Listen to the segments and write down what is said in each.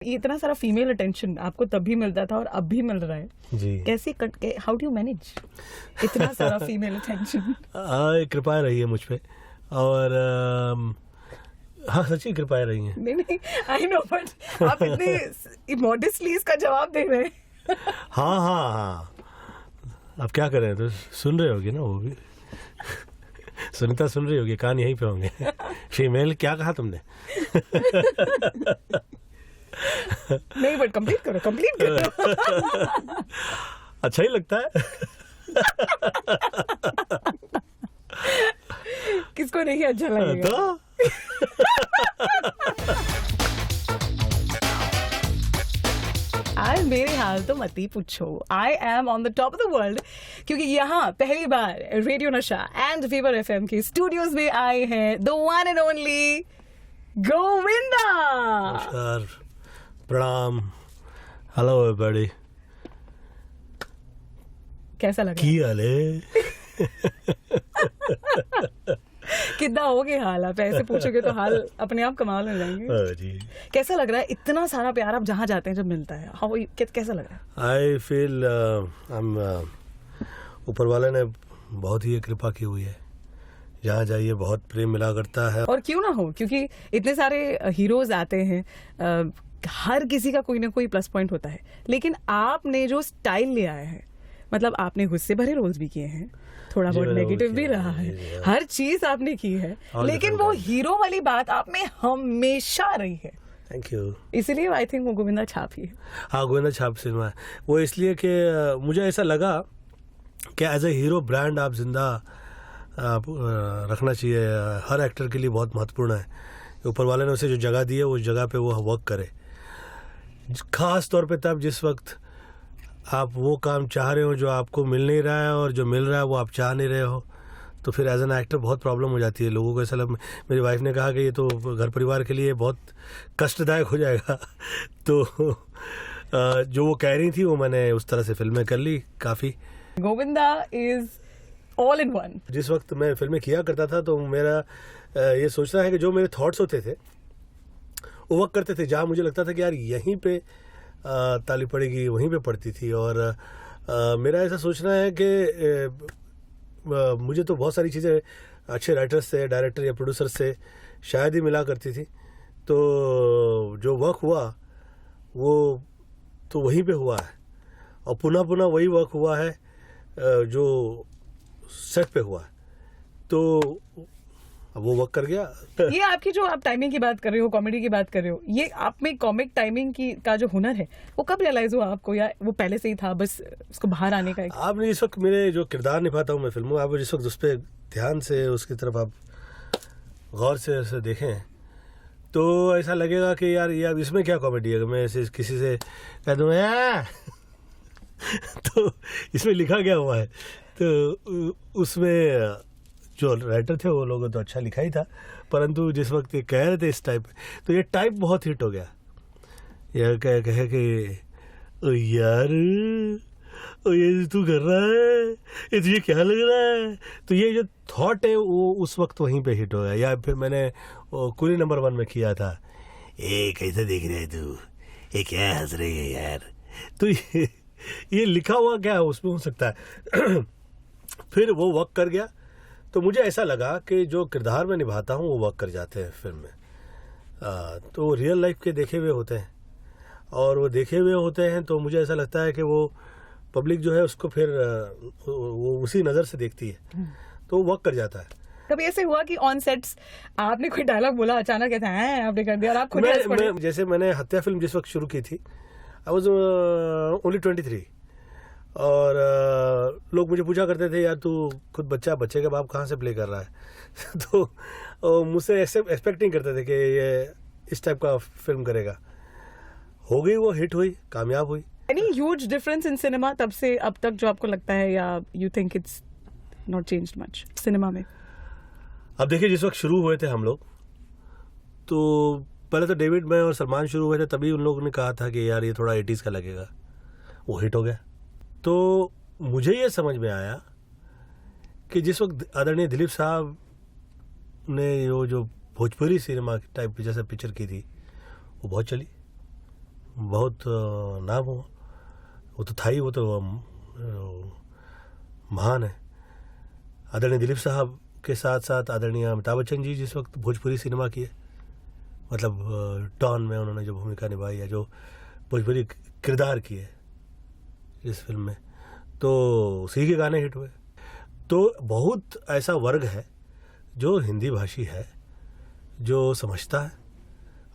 ये इतना सारा फीमेल अटेंशन आपको तब भी मिलता था और अब भी मिल रहा है जी। कैसे हाउ डू यू मैनेज इतना सारा फीमेल अटेंशन? कृपा रही है मुझ पे और हाँ सच्ची कृपाएं रही हैं। नहीं आई नो बट आप इतने मॉडेस्टली इसका जवाब दे रहे हैं। हाँ अब क्या करें, तो सुन रहे होगी ना वो भी सुनीता सुन रही होगी, कान यहीं पे होंगे। फीमेल क्या कहा तुमने? नहीं बट कंप्लीट करो। अच्छा ही लगता है। किसको नहीं अच्छा लगेगा? तो आज मेरे हाल तो मत ही पूछो। I am on the top of the world क्योंकि यहाँ पहली बार रेडियो नशा एंड फीवर एफएम के स्टूडियोज में आए हैं the one and only Govinda. नमस्कार, प्रणाम, हेलो एवरीबॉडी। कैसा लगा? की हाल है? कितना हो गए हाल? आप ऐसे पूछोगे तो हाल अपने आप कमाल हो जाएंगे। जी। कैसा लग रहा है? इतना सारा प्यार आप जहाँ जाते हैं जब मिलता है, हाउ कैसा लग रहा है? आई फील ऊपर वाले ने बहुत ही कृपा की हुई है, जहाँ जाइए बहुत प्रेम मिला करता है। और क्यों ना हो, क्योंकि इतने सारे हीरोज आते हैं, हर किसी का कोई ना कोई प्लस पॉइंट होता है, लेकिन आपने जो स्टाइल ले आया है, मतलब आपने गुस्से भरे रोल्स भी किए हैं, थोड़ा बहुत नेगेटिव भी रहा है, हर चीज आपने की है, लेकिन वो हीरो वाली बात आप में हमेशा रही है। Thank you. इसीलिए आई थिंक वो गोविंदा छाप ही है। हाँ, गोविंदा छाप सिनेमा है वो, इसलिए कि मुझे ऐसा लगा कि एज ए हीरो ब्रांड आप जिंदा रखना चाहिए। हर एक्टर के लिए बहुत महत्वपूर्ण है। ऊपर वाले ने उसे जो जगह दी है उस जगह पे वो वर्क करे, खास तौर पे तब जिस वक्त आप वो काम चाह रहे हो जो आपको मिल नहीं रहा है, और जो मिल रहा है वो आप चाह नहीं रहे हो, तो फिर एज एन एक्टर बहुत प्रॉब्लम हो जाती है। लोगों को ऐसा मेरी वाइफ ने कहा कि ये तो घर परिवार के लिए बहुत कष्टदायक हो जाएगा। तो जो वो कह रही थी वो मैंने उस तरह से फिल्में कर ली काफ़ी। Govinda is all in one. जिस वक्त मैं फिल्में किया करता था तो मेरा ये सोचना है कि जो मेरे थॉट्स होते थे वो वक्त करते थे जहाँ मुझे लगता था कि यार यहीं पे ताली पड़ेगी, वहीं पे पड़ती थी। और मेरा ऐसा सोचना है कि मुझे तो बहुत सारी चीज़ें अच्छे राइटर्स से, डायरेक्टर या प्रोड्यूसर से शायद ही मिला करती थी। तो जो वर्क हुआ वो तो वहीं पे हुआ है, और पुनः पुनः वही वर्क हुआ है जो सेट पे हुआ है। तो अब वो वर्क कर गया। ये आपकी जो आप टाइमिंग की बात कर रहे हो, कॉमेडी की बात कर रहे हो, ये आप में कॉमिक टाइमिंग की का जो हुनर है वो कब रियलाइज हुआ आपको, या वो पहले से ही था, बस उसको बाहर आने का? आपने जिस वक्त मेरे जो किरदार निभाता हूँ मैं फिल्मों में, आप जिस वक्त उस पर ध्यान से उसकी तरफ आप गौर से देखें तो ऐसा लगेगा कि यार ये अब इसमें क्या कॉमेडी है। मैं ऐसे किसी से कह दूँ तो इसमें लिखा गया हुआ है, तो उसमें जो राइटर थे वो लोगों तो अच्छा लिखा ही था, परंतु जिस वक्त ये कह रहे थे इस टाइप, तो ये टाइप बहुत हिट हो गया। यह कहे कि ओ यार, ओ ये तू कर रहा है, ये तुझे क्या लग रहा है, तो ये जो थॉट है वो उस वक्त वहीं पे हिट हो गया। या फिर मैंने कुली नंबर 1 में किया था, ए कैसे देख रहे है तू, ये क्या हंस रही है यार, तो ये लिखा हुआ क्या है उसमें हो सकता है। फिर वो वर्क कर गया, तो मुझे ऐसा लगा कि जो किरदार में निभाता हूँ वो वर्क कर जाते हैं फिल्म में। तो रियल लाइफ के देखे हुए होते हैं, और वो देखे हुए होते हैं, तो मुझे ऐसा लगता है कि वो पब्लिक जो है उसको फिर वो उसी नज़र से देखती है, तो वो वर्क कर जाता है। कभी ऐसे हुआ कि ऑन सेट्स आपने कोई डायलॉग बोला, अचानक ऐसा है आपने कर दिया और आप खुद हंस पड़े? जैसे मैंने हत्या फिल्म जिस वक्त शुरू की थी, आई वॉज ओनली 23, और लोग मुझे पूछा करते थे यार तू खुद बच्चे का बाप कहाँ से प्ले कर रहा है। तो मुझसे एक्सपेक्ट नहीं करते थे कि ये इस टाइप का फिल्म करेगा। हो गई, वो हिट हुई, कामयाब हुई। Any huge difference in cinema तब से अब तक जो आपको लगता है, या you think it's not changed much cinema में? अब देखिए, जिस वक्त शुरू हुए थे हम लोग, तो पहले तो डेविड, मैं और सलमान शुरू हुए थे, तभी उन लोगों ने कहा था कि यार ये थोड़ा 80s का लगेगा, वो हिट हो गया। तो मुझे ये समझ में आया कि जिस वक्त आदरणीय दिलीप साहब ने जो भोजपुरी सिनेमा टाइप जैसा पिक्चर की थी वो बहुत चली, बहुत नाम हुआ, वो तो था ही, वो तो महान है। आदरणीय दिलीप साहब के साथ साथ आदरणीय अमिताभ बच्चन जी जिस वक्त भोजपुरी सिनेमा की है, मतलब डॉन में उन्होंने जो भूमिका निभाई है, जो भोजपुरी किरदार की है इस फिल्म में, तो उसी के गाने हिट हुए। तो बहुत ऐसा वर्ग है जो हिंदी भाषी है, जो समझता है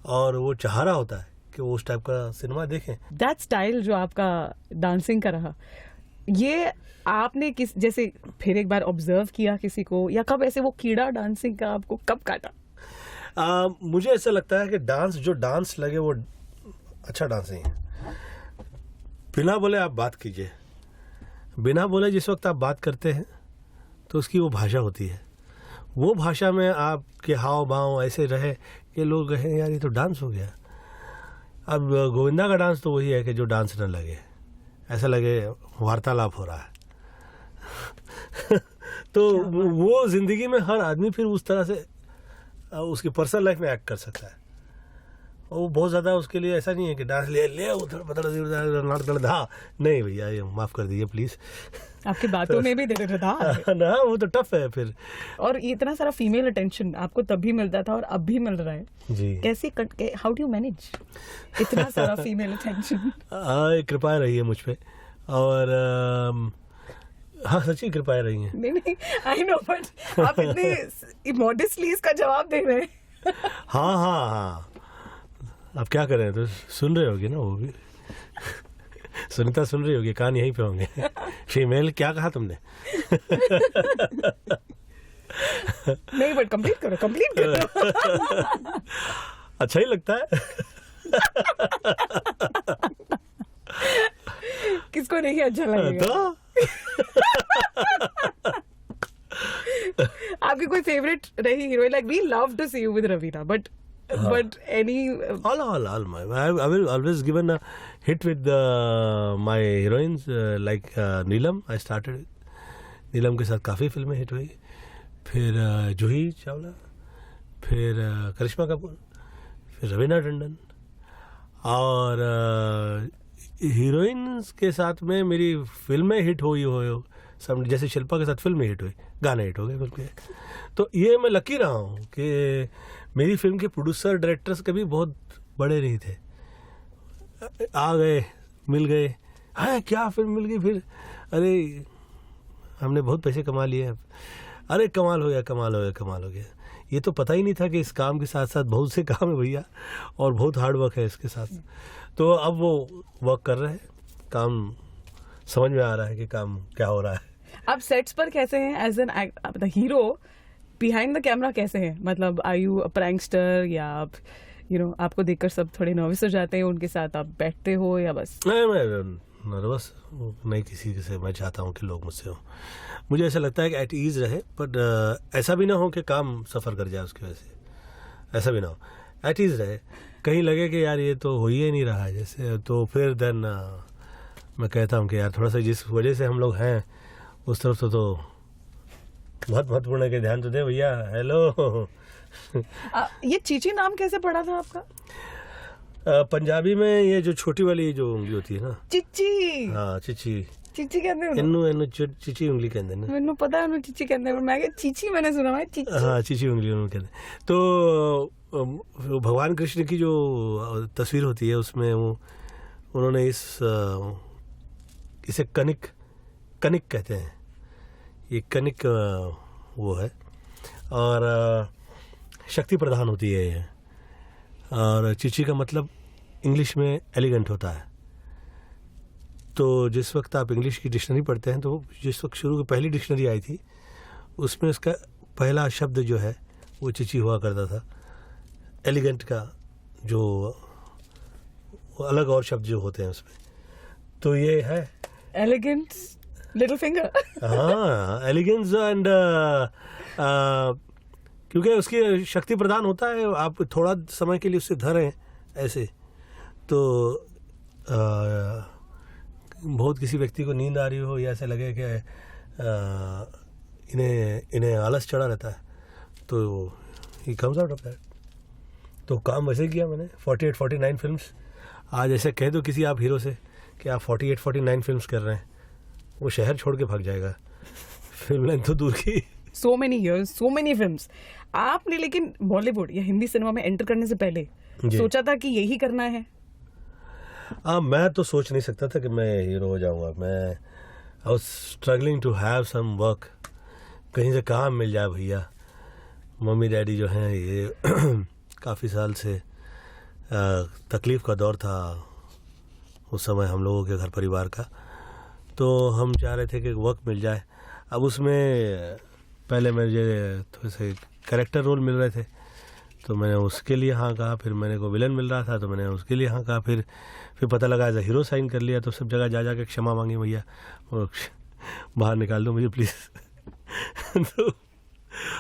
और वो चाह रहा होता है कि वो उस टाइप का सिनेमा देखें। दैट स्टाइल जो आपका डांसिंग का रहा, ये आपने किस जैसे फिर एक बार ऑब्जर्व किया किसी को, या कब ऐसे वो कीड़ा डांसिंग का आपको कब काटा? मुझे ऐसा लगता है कि जो डांस लगे वो अच्छा डांस नहीं है। बिना बोले आप बात कीजिए, बिना बोले जिस वक्त आप बात करते हैं तो उसकी वो भाषा होती है। वो भाषा में आपके हाव भाव ऐसे रहे कि लोग कहें यार ये तो डांस हो गया। अब गोविंदा का डांस तो वही है कि जो डांस न लगे, ऐसा लगे वार्तालाप हो रहा है। तो वो जिंदगी में हर आदमी फिर उस तरह से उसकी पर्सनल लाइफ में एक्ट कर सकता है। वो बहुत ज़्यादा उसके लिए ऐसा नहीं है कि डांस ले उधर बदल धा, नहीं भैया ये माफ़ कर दीजिए प्लीज़। आपकी बातों में भी दे था ना, वो तो टफ है फिर। और इतना सारा फीमेल अटेंशन आपको तब भी मिलता था और अब भी मिल रहा है जी। कैसे हाउ डू यू मैनेज इतना सारा फीमेल अटेंशन? कृपा रही है मुझ पे, और हाँ सच्ची कृपाएं रही हैं। नहीं आई नो, बट आप इतने मॉडेस्टली इसका जवाब दे रहे हैं। हाँ अब क्या करें, तो सुन रहे होगी ना वो भी। सुनीता सुन रही होगी, कान यहीं पे होंगे। फीमेल क्या कहा तुमने? नहीं बट कंप्लीट करो। अच्छा ही लगता है। किसको नहीं अच्छा लगेगा? तो आपकी कोई फेवरेट रही heroine? Like we love to see you with Raveena, but any all my I will always given a hit with my heroines like Neelam. I started नीलम के साथ काफ़ी फिल्में हिट हुई, फिर जूही चावला, फिर करिश्मा कपूर, फिर रवीना टंडन, और हीरोइंस के साथ में मेरी फिल्में हिट हुई हो सब, जैसे शिल्पा के साथ फिल्में हिट हुई, गाने हिट हो गए फिल्म के। तो ये मैं लकी रहा हूँ कि मेरी फिल्म के प्रोड्यूसर डायरेक्टर्स कभी बहुत बड़े नहीं थे, आ गए मिल गए, हाँ क्या फिल्म मिल गई, फिर अरे हमने बहुत पैसे कमा लिए, अरे कमाल हो गया। ये तो पता ही नहीं था कि इस काम के साथ साथ बहुत से काम है भैया, और बहुत हार्ड वर्क है इसके साथ। तो अब वो वर्क कर रहे हैं, काम समझ में आ रहा है कि काम क्या हो रहा है। आप सेट्स पर कैसे हैं as an hero? Behind the camera कैसे हैं? मतलब आर यू अ प्रैंकस्टर, या आप आपको देखकर सब थोड़े नर्वस हो जाते हैं, उनके साथ आप बैठते हो, या बस? नहीं, मैं नर्वस नहीं किसी से। मैं चाहता हूँ कि लोग मुझसे हो, मुझे ऐसा लगता है कि एट ईज रहे, बट ऐसा भी ना हो कि काम सफ़र कर जाए उसकी वजह से, ऐसा भी ना हो, एट ईज रहे। कहीं लगे कि यार ये तो हो ही नहीं रहा है जैसे, तो फिर देन मैं कहता हूँ कि यार थोड़ा सा जिस वजह से हम लोग हैं उस तरफ से तो बहुत महत्वपूर्ण है कि ध्यान तो दे भैया। हेलो। ये चीची नाम कैसे पड़ा था आपका? पंजाबी में ये जो छोटी वाली जो उंगली होती है ना, चिची। हाँ चिची कहते हैं इन्नू चिची उंगली कहते हैं। मैंने पता है चिची कहते हैं, मैं चीची मैंने सुना है चिची। हाँ चिची उंगली उन्होंने कहते हैं। तो भगवान कृष्ण की जो तस्वीर होती है उसमें उन्होंने इसे कनिक कहते हैं, ये कनिक वो है, और शक्ति प्रदान होती है ये, और चिची का मतलब इंग्लिश में एलिगेंट होता है। तो जिस वक्त आप इंग्लिश की डिक्शनरी पढ़ते हैं, तो जिस वक्त शुरू की पहली डिक्शनरी आई थी उसमें उसका पहला शब्द जो है वो चिची हुआ करता था। एलिगेंट का जो अलग और शब्द जो होते हैं उसमें, तो ये है एलिगेंट लिटिल फिंगर। हाँ एलिगेंस एंड क्योंकि उसकी शक्ति प्रदान होता है, आप थोड़ा समय के लिए उससे धरें ऐसे, तो बहुत किसी व्यक्ति को नींद आ रही हो या ऐसे लगे कि इन्हें आलस चढ़ा रहता है, तो he comes out of that. तो काम वैसे किया मैंने, 48-49 फिल्म्स आज ऐसे कह दो किसी आप हीरो से कि आप 48-49 फिल्म्स कर रहे हैं, वो शहर छोड़ के भाग जाएगा, फिल्म लाइन तो दूर की। so many years, so many films. आपने लेकिन बॉलीवुड या हिंदी सिनेमा में एंटर करने से पहले जी। सोचा था कि यही करना है? मैं तो सोच नहीं सकता था कि मैं हीरो हो जाऊंगा। मैं I was struggling to have some work, कहीं से काम मिल जाए भैया। मम्मी डैडी जो हैं ये काफ़ी साल से तकलीफ़ का दौर था उस समय हम लोगों के घर परिवार का, तो हम चाह रहे थे कि वर्क मिल जाए। अब उसमें पहले मुझे थोड़े से कैरेक्टर रोल मिल रहे थे तो मैंने उसके लिए हाँ कहा, फिर मैंने को विलन मिल रहा था तो मैंने उसके लिए हाँ कहा, फिर पता लगा एज अ हीरो साइन कर लिया। तो सब जगह जा जा के क्षमा मांगी, भैया और बाहर निकाल दो मुझे प्लीज़। तो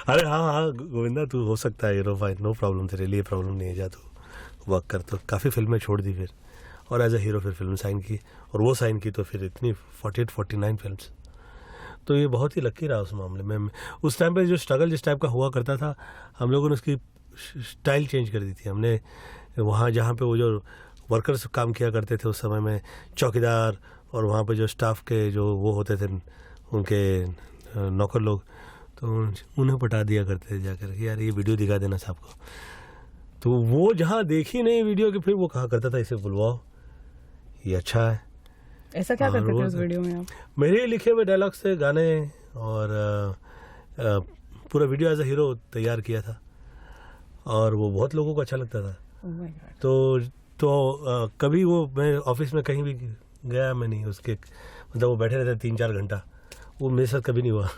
अरे हाँ गोविंदा तू हो सकता है हीरो, फाइन, नो प्रॉब्लम, तेरे लिए प्रॉब्लम नहीं है, जा तू वर्क कर। तो काफ़ी फिल्में छोड़ दी फिर, और एज अ हीरो फिर फिल्म साइन की, और वो साइन की तो फिर इतनी 48-49 फिल्म्स। तो ये बहुत ही लकी रहा उस मामले में। उस टाइम पे जो स्ट्रगल जिस टाइप का हुआ करता था, हम लोगों ने उसकी स्टाइल चेंज कर दी थी। हमने वहाँ जहाँ पे वो जो वर्कर्स काम किया करते थे उस समय में, चौकीदार और वहाँ पे जो स्टाफ के जो वो होते थे उनके नौकर लोग, तो उन्हें पटा दिया करते थे जाकर कि यार ये वीडियो दिखा देना साहब को। तो वो जहाँ देखी नहीं वीडियो की, फिर वो कहा करता था इसे बुलवाओ, ये अच्छा है। ऐसा क्या करते थे उस वीडियो में आप? मेरे लिखे हुए डायलॉग्स थे, गाने, और पूरा वीडियो एज अ हीरो तैयार किया था, और वो बहुत लोगों को अच्छा लगता था। Oh my God. तो कभी वो मैं ऑफिस में कहीं भी गया मैं नहीं उसके, मतलब वो बैठे रहते 3-4 घंटा, वो मेरे साथ कभी नहीं हुआ।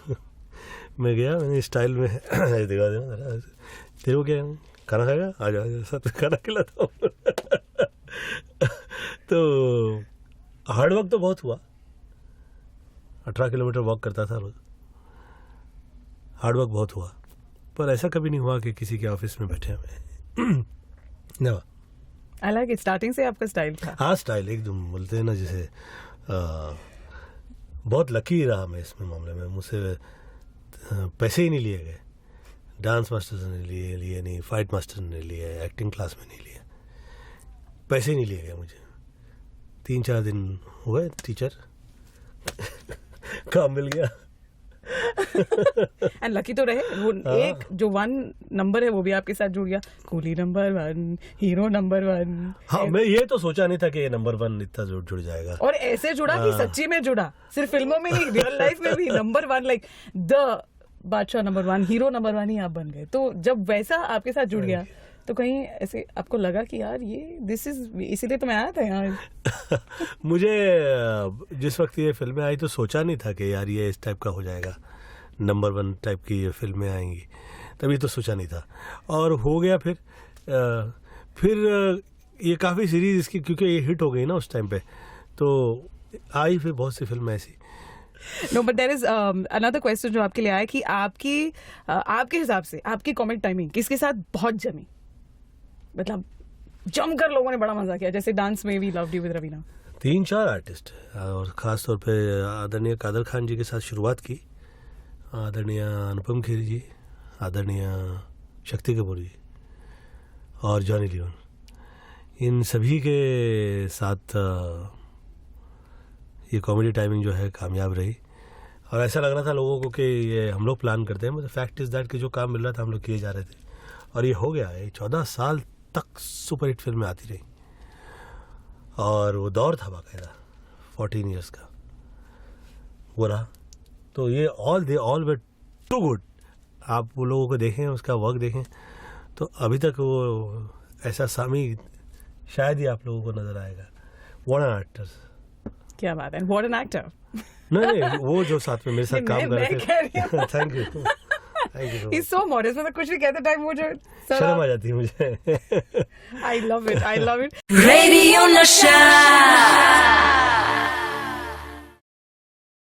मैं गया, मैंने स्टाइल में दिखा देना, तेरे को क्या खाना खाएगा, आ जाओ साथ खाना खिलाता हूँ। तो हार्ड वर्क तो बहुत हुआ, 18 किलोमीटर वॉक करता था रोज, हार्ड वर्क बहुत हुआ, पर ऐसा कभी नहीं हुआ कि किसी के ऑफिस में बैठे हुए। ना I like it. स्टार्टिंग से आपका स्टाइल था। हाँ स्टाइल एकदम बोलते हैं ना जिसे, बहुत लकी रहा मैं इसमें मामले में। मुझसे पैसे ही नहीं लिए गए, डांस मास्टर से नहीं लिए नहीं, फाइट मास्टर ने लिए, एक्टिंग क्लास में नहीं लिए, पैसे ही नहीं लिए गए मुझे। 3-4 दिन हुए टीचर काम मिल गया। एंड लकी तो रहे, वो एक जो 1 नंबर है वो भी आपके साथ जुड़ गया, कूली नंबर 1, हीरो नंबर 1। हाँ मैं ये तो सोचा नहीं था कि ये नंबर 1 इतना जुड़ जाएगा, और ऐसे जुड़ा कि सच्ची में जुड़ा, सिर्फ फिल्मों में नहीं, रियल लाइफ में भी नंबर 1, लाइक द बादशाह नंबर 1, हीरो नंबर 1 ही आप बन गए। तो जब वैसा आपके साथ जुड़ गया तो कहीं ऐसे आपको लगा कि यार ये दिस इज, इसीलिए तो मैं आया था यहाँ। मुझे जिस वक्त ये फिल्में आई तो सोचा नहीं था कि यार ये इस टाइप का हो जाएगा, नंबर 1 टाइप की ये फिल्में आएंगी, तभी तो सोचा नहीं था, और हो गया। फिर ये काफ़ी सीरीज इसकी, क्योंकि ये हिट हो गई ना उस टाइम पे, तो आई फिर बहुत सी फिल्में ऐसी। No but there is another question जो आपके लिए आया कि आपके हिसाब से आपकी कॉमिक टाइमिंग किसके साथ बहुत जमी, मतलब जमकर लोगों ने बड़ा मजा किया, जैसे डांस में भी loved you with Raveena. 3-4 artist, और ख़ास तौर पे आदरणीय कादर खान जी के साथ शुरुआत की, आदरणीय अनुपम खेर जी, आदरणीय शक्ति कपूर जी और जॉनी लियोन, इन सभी के साथ ये कॉमेडी टाइमिंग जो है कामयाब रही। और ऐसा लग रहा था लोगों को कि ये हम लोग प्लान करते हैं, मतलब फैक्ट इज़ दैट कि जो काम मिल रहा था हम लोग किए जा रहे थे, और ये हो गया है। 14 साल तक सुपर हिट फिल्में आती रही, और वो दौर था बाकायदा 14 ईयर्स का वो रहा। तो ये ऑल वे टू गुड। आप वो लोगों को देखें, उसका वर्क देखें, तो अभी तक वो ऐसा सामी शायद ही आप लोगों को नजर आएगा। व्हाट एन एक्टर, क्या बात है, व्हाट एन एक्टर। नहीं वो जो साथ में मेरे साथ काम कर रहे थे। Thank you He's so modest, मतलब कुछ भी कहते टाइम वो जो शर्म आ जाती है मुझे। I love it. Radio Nasha.